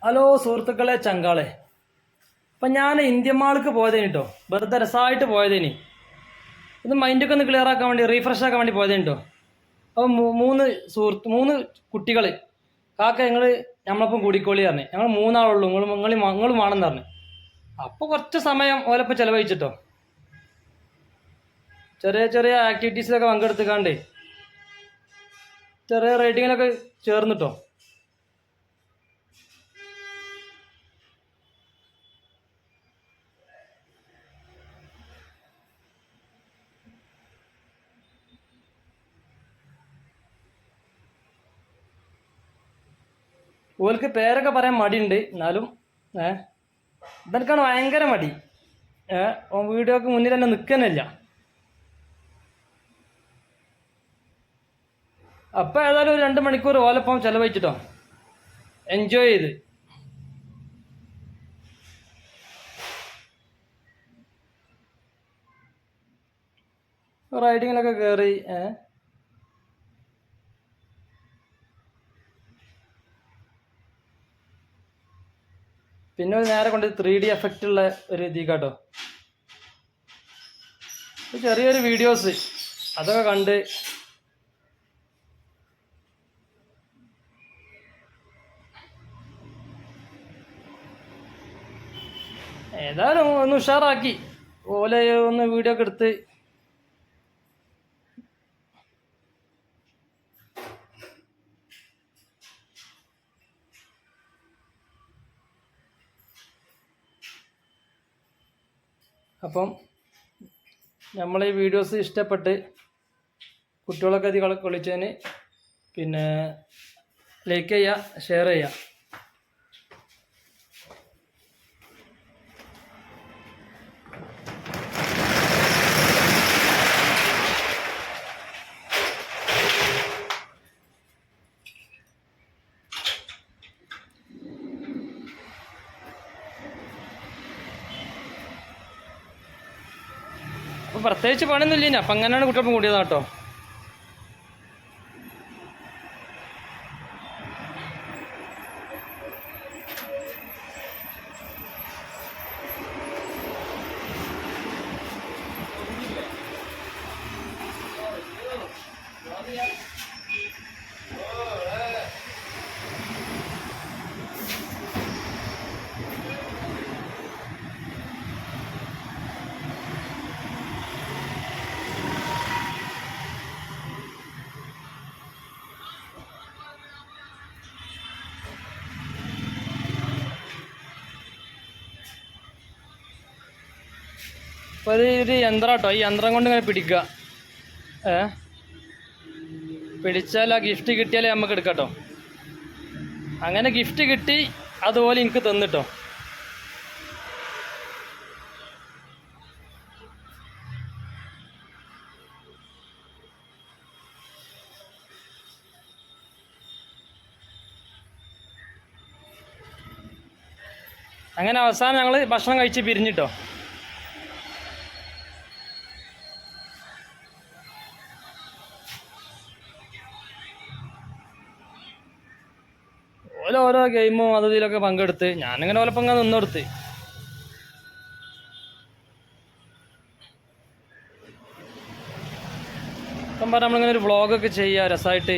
Hello സുഹൃത്തുക്കളെ ചങ്കാളെ. അപ്പം ഞാൻ ഇന്ത്യൻ മാൾക്ക് പോയതേനി കേട്ടോ. വെറുതെ രസമായിട്ട് പോയതേനി. ഒന്ന് മൈൻഡൊക്കെ ഒന്ന് ക്ലിയർ ആക്കാൻ വേണ്ടി, റീഫ്രഷ് ആക്കാൻ വേണ്ടി പോയതേനി കേട്ടോ. അപ്പം മൂന്ന് കുട്ടികൾ കാക്ക നമ്മളൊപ്പം കൂടിക്കോളി പറഞ്ഞു. ഞങ്ങൾ മൂന്നാളുള്ളൂ, നിങ്ങളും വേണമെന്ന് പറഞ്ഞു. അപ്പോൾ കുറച്ച് സമയം ഓലപ്പം ചിലവഴിച്ചിട്ടോ. ചെറിയ ചെറിയ ആക്ടിവിറ്റീസിലൊക്കെ പങ്കെടുത്തുക്കാണ്ട് ചെറിയ റൈഡിങ്ങിലൊക്കെ ചേർന്നിട്ടോ. ഓൽക്ക് പേരൊക്കെ പറയാൻ മടിയുണ്ട്. എന്നാലും ഇതെനിക്കാണ് ഭയങ്കര മടി. വീഡിയോക്ക് മുന്നിൽ തന്നെ നിൽക്കുന്നില്ല. അപ്പം ഏതായാലും ഒരു 2 മണിക്കൂർ ഓലപ്പം ചിലവഴിച്ചിട്ടോ, എൻജോയ് ചെയ്ത്. റൈഡിങ്ങിലൊക്കെ കയറി. പിന്നെ നേരെ കൊണ്ട് 3D എഫക്റ്റ് ഉള്ള ഒരു കേട്ടോ. ചെറിയൊരു വീഡിയോസ് അതൊക്കെ കണ്ട് ഏതായാലും ഒന്ന് ഉഷാറാക്കി. ഓലെ ഒന്ന് വീഡിയോ ഒക്കെ എടുത്ത് അപ്പം നമ്മളെ ഈ വീഡിയോസ് ഇഷ്ടപ്പെട്ട് കുട്ടികളൊക്കെ അധികം കളിച്ചതിന് പിന്നെ ലൈക്ക് ചെയ്യുക, ഷെയർ ചെയ്യുക. അപ്പോൾ പ്രത്യേകിച്ച് പണിയൊന്നുമില്ല. അപ്പം അങ്ങനെയാണ് കുട്ടികൾക്കും കൂടിയത് കേട്ടോ. അപ്പോൾ ഒരു യന്ത്രം കേട്ടോ. ഈ യന്ത്രം കൊണ്ട് ഇങ്ങനെ പിടിക്കുക. പിടിച്ചാൽ ആ ഗിഫ്റ്റ് കിട്ടിയാലേ നമുക്ക് എടുക്കാം കേട്ടോ. അങ്ങനെ ഗിഫ്റ്റ് കിട്ടി, അതുപോലെ എനിക്ക് തന്നിട്ടോ. അങ്ങനെ അവസാനം ഞങ്ങൾ ഭക്ഷണം കഴിച്ച് പിരിഞ്ഞിട്ടോ. ഓരോ ഗെയിമും അതും ഇതിലൊക്കെ പങ്കെടുത്ത് ഞാനിങ്ങനെ ഓലപ്പം ഇങ്ങനെ നിന്നെടുത്ത്. ഇപ്പം പറഞ്ഞാൽ നമ്മളിങ്ങനെ ഒരു വ്ളോഗൊക്കെ ചെയ്യുക രസമായിട്ട്.